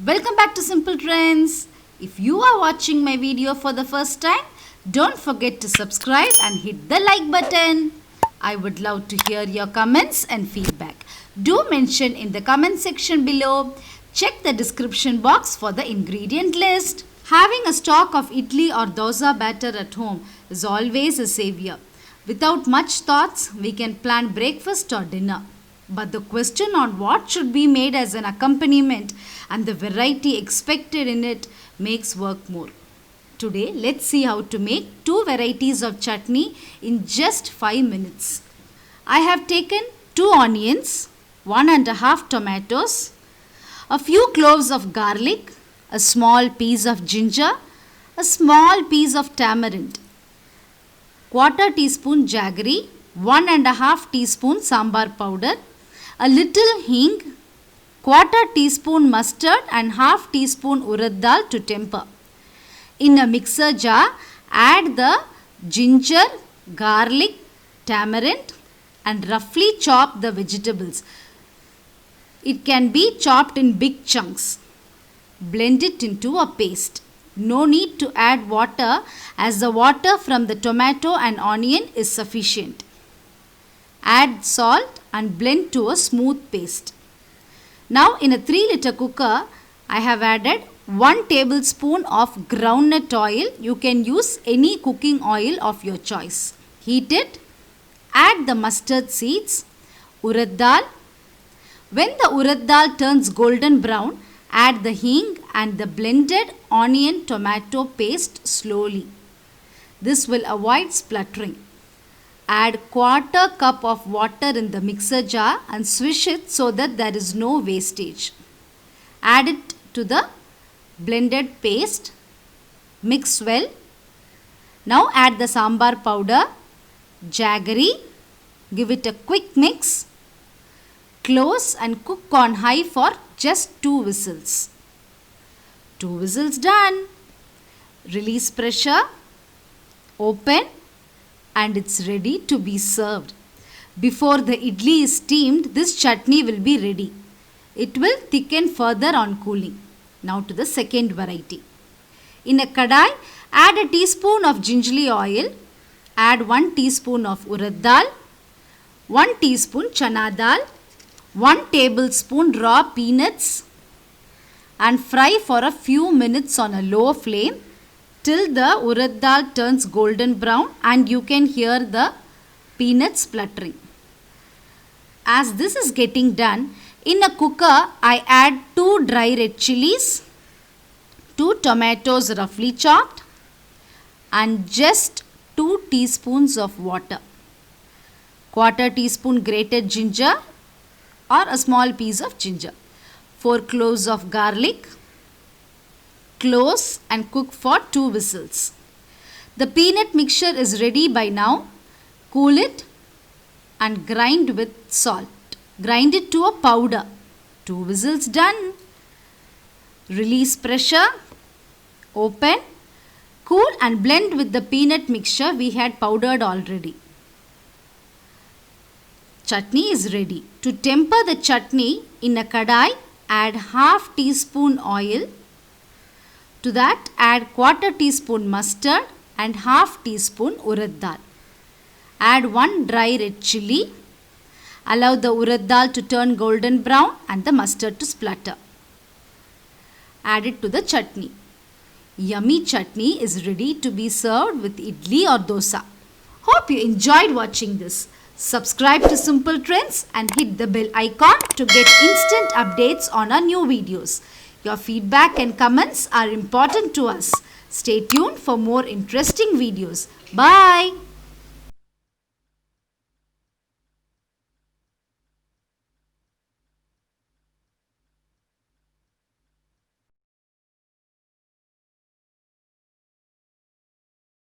Welcome back to Simple Trends. If you are watching my video for the first time, don't forget to subscribe and hit the like button. I would love to hear your comments and feedback. Do mention in the comment section below. Check the description box for the ingredient list. Having a stock of idli or dosa batter at home is always a savior. Without much thoughts, we can plan breakfast or dinner. But the question on what should be made as an accompaniment and the variety expected in it makes work more. Today, let's see how to make 2 varieties of chutney in just 5 minutes. I have taken 2 onions, 1½ tomatoes, a few cloves of garlic, a small piece of ginger, a small piece of tamarind, 1/4 teaspoon jaggery, 1½ teaspoon sambar powder, a little hing, 1/4 teaspoon mustard and 1/2 teaspoon urad dal to temper. In a mixer jar, add the ginger, garlic, tamarind and roughly chop the vegetables. It can be chopped in big chunks. Blend it into a paste. No need to add water as the water from the tomato and onion is sufficient. Add salt and blend to a smooth paste. Now in a 3-liter cooker, I have added 1 tablespoon of groundnut oil. You can use any cooking oil of your choice. Heat it. Add the mustard seeds, urad dal. When the urad dal turns golden brown, add the hing and the blended onion tomato paste slowly. This will avoid spluttering. Add 1/4 cup of water in the mixer jar and swish it so that there is no wastage. Add it to the blended paste. Mix well. Now add the sambar powder, jaggery. Give it a quick mix. Close and cook on high for just 2 whistles. 2 whistles done. Release pressure. Open. And it's ready to be served. Before the idli is steamed, this chutney will be ready. It will thicken further on cooling. Now to the second variety. In a kadai, add a teaspoon of gingelly oil. Add 1 teaspoon of urad dal, 1 teaspoon channa dal, 1 tablespoon raw peanuts and fry for a few minutes on a low flame till the urad dal turns golden brown and you can hear the peanuts spluttering. As this is getting done, in a cooker I add 2 dry red chillies, 2 tomatoes roughly chopped and just 2 teaspoons of water, 1/4 teaspoon grated ginger or a small piece of ginger, 4 cloves of garlic. Close and cook for 2 whistles. The peanut mixture is ready by now. Cool it and grind with salt. Grind it to a powder. 2 whistles done. Release pressure. Open. Cool and blend with the peanut mixture we had powdered already. Chutney is ready. To temper the chutney, in a kadai, add 1/2 teaspoon oil. To that, add 1/4 teaspoon mustard and 1/2 teaspoon urad dal. Add 1 dry red chilli. Allow the urad dal to turn golden brown and the mustard to splutter. Add it to the chutney. Yummy chutney is ready to be served with idli or dosa. Hope you enjoyed watching this. Subscribe to Simple Trends and hit the bell icon to get instant updates on our new videos. Your feedback and comments are important to us. Stay tuned for more interesting videos. Bye.